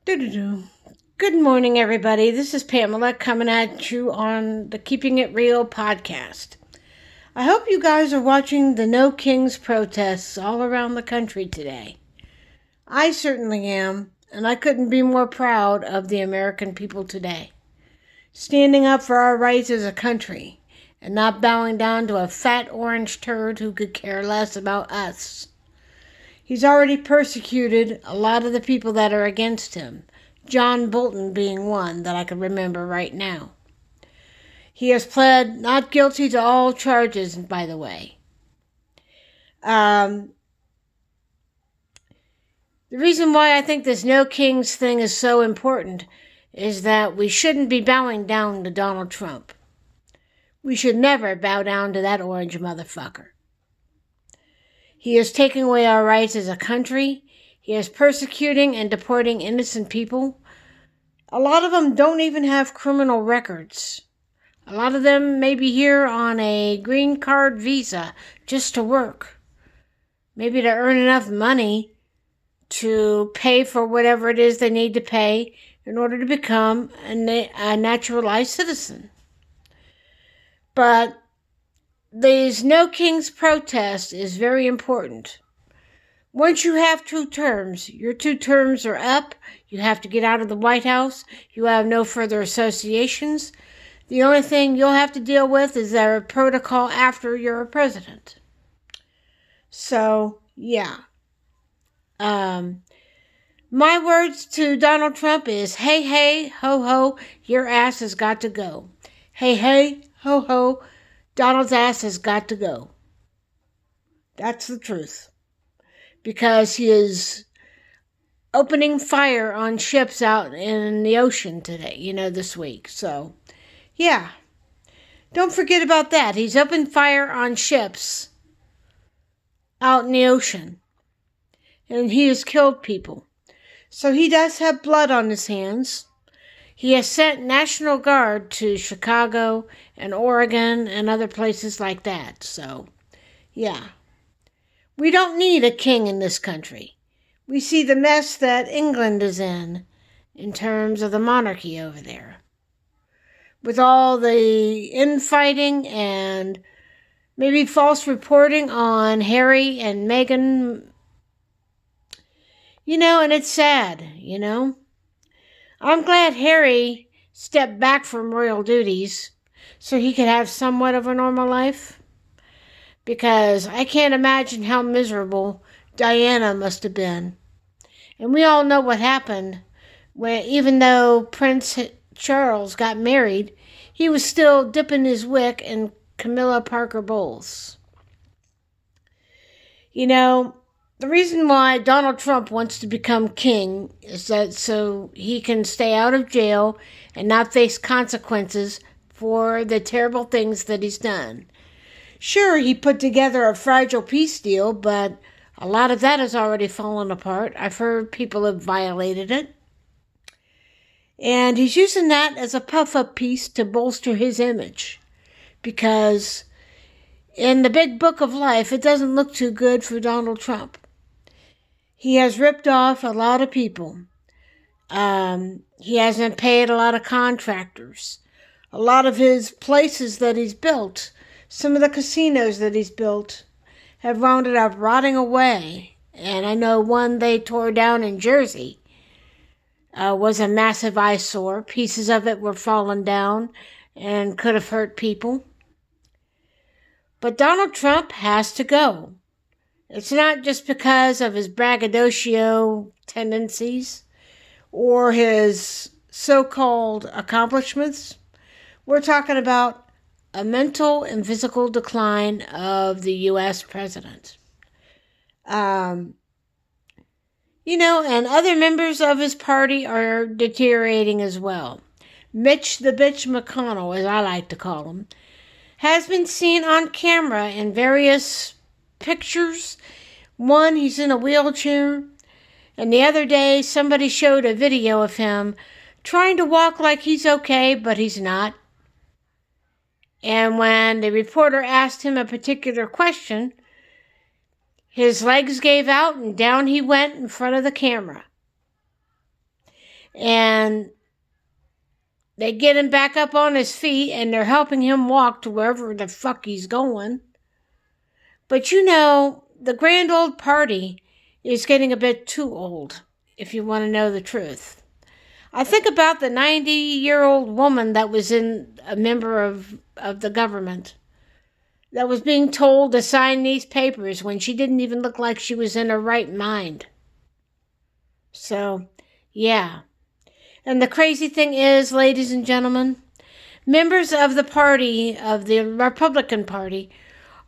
Doo-doo-doo. Good morning, everybody. This is Pamela coming at you on the Keeping It Real podcast. I hope you guys are watching the No Kings protests all around the country today. I certainly am, and I couldn't be more proud of the American people today. Standing up for our rights as a country and not bowing down to a fat orange turd who could care less about us. He's already persecuted a lot of the people that are against him, John Bolton being one that I can remember right now. He has pled not guilty to all charges, by the way. The reason why I think this No Kings thing is so important is that we shouldn't be bowing down to Donald Trump. We should never bow down to that orange motherfucker. He is taking away our rights as a country. He is persecuting and deporting innocent people. A lot of them don't even have criminal records. A lot of them may be here on a green card visa just to work. Maybe to earn enough money to pay for whatever it is they need to pay in order to become a naturalized citizen. But these No Kings protest is very important. Once you have 2 terms, your 2 terms are up. You have to get out of the White House. You have no further associations. The only thing you'll have to deal with is their protocol after you're a president. So, yeah. My words to Donald Trump is, hey, hey, ho, ho, your ass has got to go. Hey, hey, ho, ho, Donald's ass has got to go. That's the truth. Because he is opening fire on ships out in the ocean today, this week. So, yeah. Don't forget about that. He's opened fire on ships out in the ocean. And he has killed people. So he does have blood on his hands. He has sent National Guard to Chicago and Oregon and other places like that. So, yeah. We don't need a king in this country. We see the mess that England is in terms of the monarchy over there. With all the infighting and maybe false reporting on Harry and Meghan. And it's sad, I'm glad Harry stepped back from royal duties so he could have somewhat of a normal life. Because I can't imagine how miserable Diana must have been. And we all know what happened when, even though Prince Charles got married, he was still dipping his wick in Camilla Parker Bowles. The reason why Donald Trump wants to become king is that so he can stay out of jail and not face consequences for the terrible things that he's done. Sure, he put together a fragile peace deal, but a lot of that has already fallen apart. I've heard people have violated it. And he's using that as a puff-up piece to bolster his image. Because in the big book of life, it doesn't look too good for Donald Trump. He has ripped off a lot of people. He hasn't paid a lot of contractors. A lot of his places that he's built, some of the casinos that he's built, have wound up rotting away. And I know one they tore down in Jersey was a massive eyesore. Pieces of it were falling down and could have hurt people. But Donald Trump has to go. It's not just because of his braggadocio tendencies or his so-called accomplishments. We're talking about a mental and physical decline of the U.S. president. And other members of his party are deteriorating as well. Mitch the Bitch McConnell, as I like to call him, has been seen on camera in various pictures. One, he's in a wheelchair. And the other day, somebody showed a video of him trying to walk like he's okay, but he's not. And when the reporter asked him a particular question, his legs gave out and down he went in front of the camera. And they get him back up on his feet and they're helping him walk to wherever the fuck he's going. But the grand old party is getting a bit too old, if you want to know the truth. I think about the 90-year-old woman that was a member of the government that was being told to sign these papers when she didn't even look like she was in her right mind. So, yeah. And the crazy thing is, ladies and gentlemen, members of the Republican Party,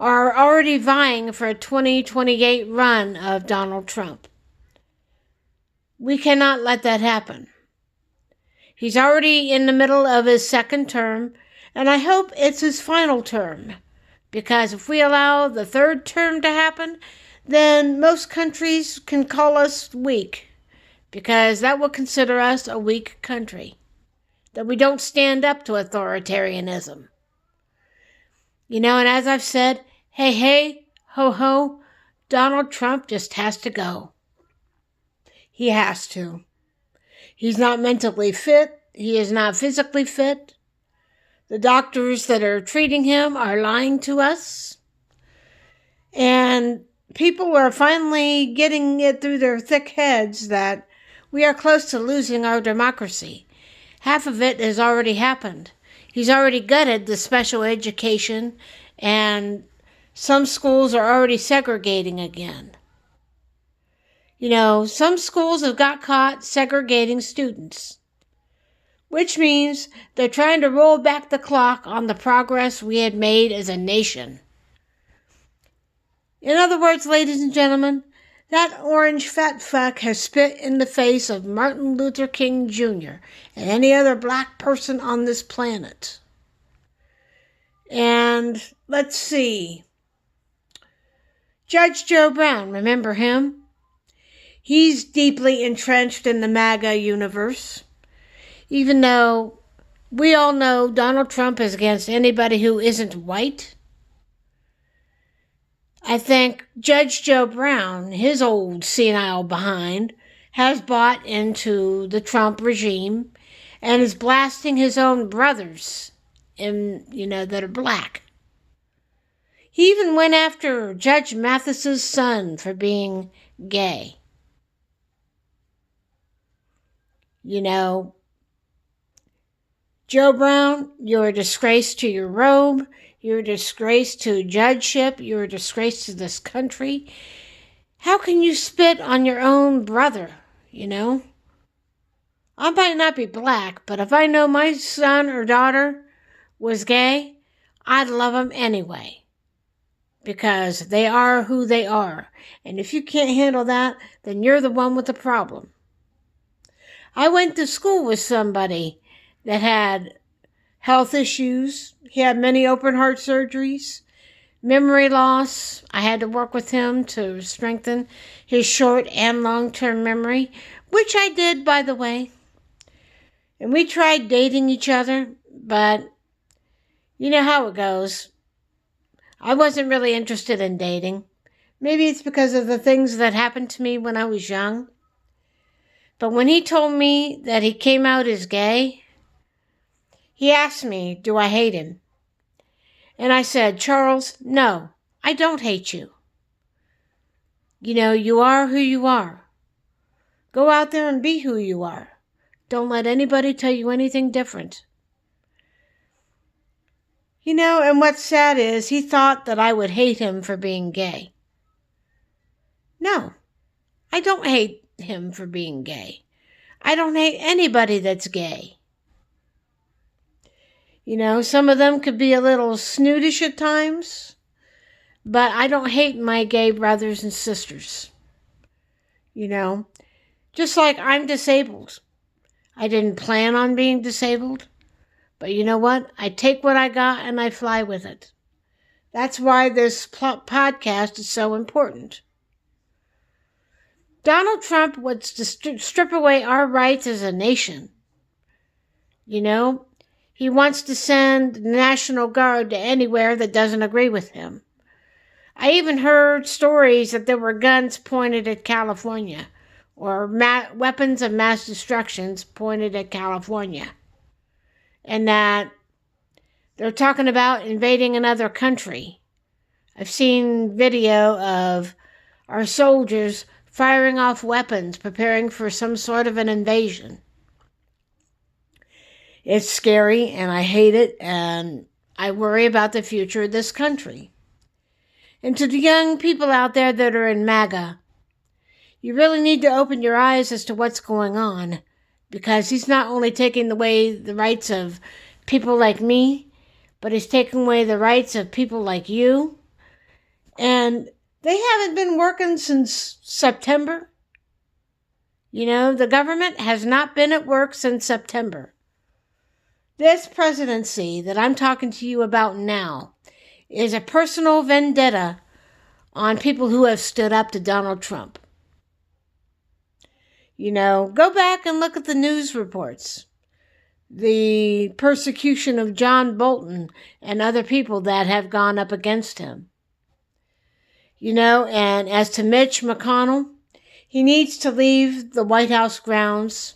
are already vying for a 2028 run of Donald Trump. We cannot let that happen. He's already in the middle of his second term, and I hope it's his final term. Because if we allow the third term to happen, then most countries can call us weak. Because that will consider us a weak country. That we don't stand up to authoritarianism. And as I've said, hey, ho, ho, Donald Trump just has to go. He has to. He's not mentally fit. He is not physically fit. The doctors that are treating him are lying to us. And people are finally getting it through their thick heads that we are close to losing our democracy. Half of it has already happened. He's already gutted the special education, and some schools are already segregating again. Some schools have got caught segregating students, which means they're trying to roll back the clock on the progress we had made as a nation. In other words, ladies and gentlemen, that orange fat fuck has spit in the face of Martin Luther King Jr. and any other black person on this planet. And let's see. Judge Joe Brown, remember him? He's deeply entrenched in the MAGA universe. Even though we all know Donald Trump is against anybody who isn't white. I think Judge Joe Brown, his old senile behind, has bought into the Trump regime and is blasting his own brothers that are black. He even went after Judge Mathis's son for being gay. Joe Brown, you're a disgrace to your robe. You're a disgrace to judgeship. You're a disgrace to this country. How can you spit on your own brother, I might not be black, but if I know my son or daughter was gay, I'd love them anyway. Because they are who they are. And if you can't handle that, then you're the one with the problem. I went to school with somebody that had health issues. He had many open heart surgeries, memory loss. I had to work with him to strengthen his short and long-term memory, which I did, by the way. And we tried dating each other, but you know how it goes. I wasn't really interested in dating. Maybe it's because of the things that happened to me when I was young. But when he told me that he came out as gay, he asked me, do I hate him? And I said, Charles, no, I don't hate you. You are who you are. Go out there and be who you are. Don't let anybody tell you anything different. And what's sad is he thought that I would hate him for being gay. No, I don't hate him for being gay. I don't hate anybody that's gay. Some of them could be a little snootish at times, but I don't hate my gay brothers and sisters. Just like I'm disabled. I didn't plan on being disabled, but you know what? I take what I got and I fly with it. That's why this podcast is so important. Donald Trump wants to strip away our rights as a nation. He wants to send the National Guard to anywhere that doesn't agree with him. I even heard stories that there were guns pointed at California or weapons of mass destruction pointed at California. And that they're talking about invading another country. I've seen video of our soldiers firing off weapons, preparing for some sort of an invasion. It's scary, and I hate it, and I worry about the future of this country. And to the young people out there that are in MAGA, you really need to open your eyes as to what's going on, because he's not only taking away the rights of people like me, but he's taking away the rights of people like you. And they haven't been working since September. You know, the government has not been at work since September. This presidency that I'm talking to you about now is a personal vendetta on people who have stood up to Donald Trump. You know, go back and look at the news reports. The persecution of John Bolton and other people that have gone up against him. You know, and as to Mitch McConnell, he needs to leave the White House grounds.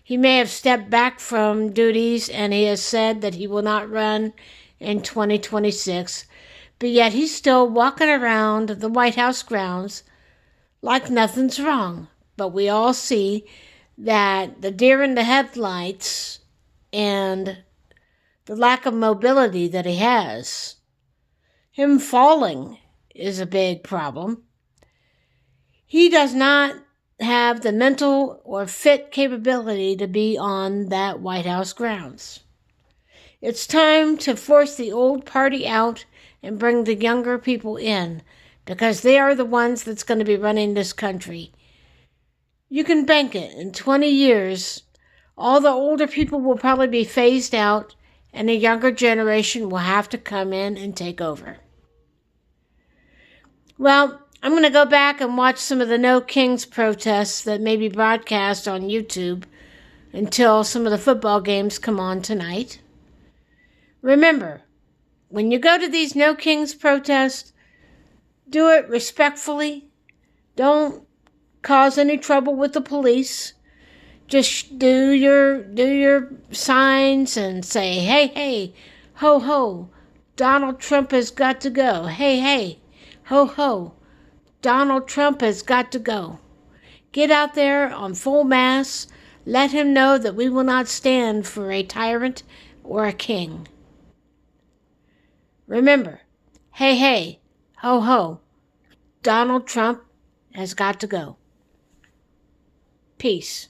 He may have stepped back from duties, and he has said that he will not run in 2026, but yet he's still walking around the White House grounds like nothing's wrong. But we all see that the deer in the headlights and the lack of mobility that he has, him falling is a big problem. He does not have the mental or fit capability to be on that White House grounds. It's time to force the old party out and bring the younger people in, because they are the ones that's going to be running this country. You can bank it. In 20 years, all the older people will probably be phased out, and the younger generation will have to come in and take over. Well, I'm going to go back and watch some of the No Kings protests that may be broadcast on YouTube until some of the football games come on tonight. Remember, when you go to these No Kings protests, do it respectfully. Don't cause any trouble with the police. Just do your signs and say, hey, hey, ho, ho, Donald Trump has got to go. Hey, hey, ho, ho, Donald Trump has got to go. Get out there on full mass. Let him know that we will not stand for a tyrant or a king. Remember, hey, hey, ho, ho, Donald Trump has got to go. Peace.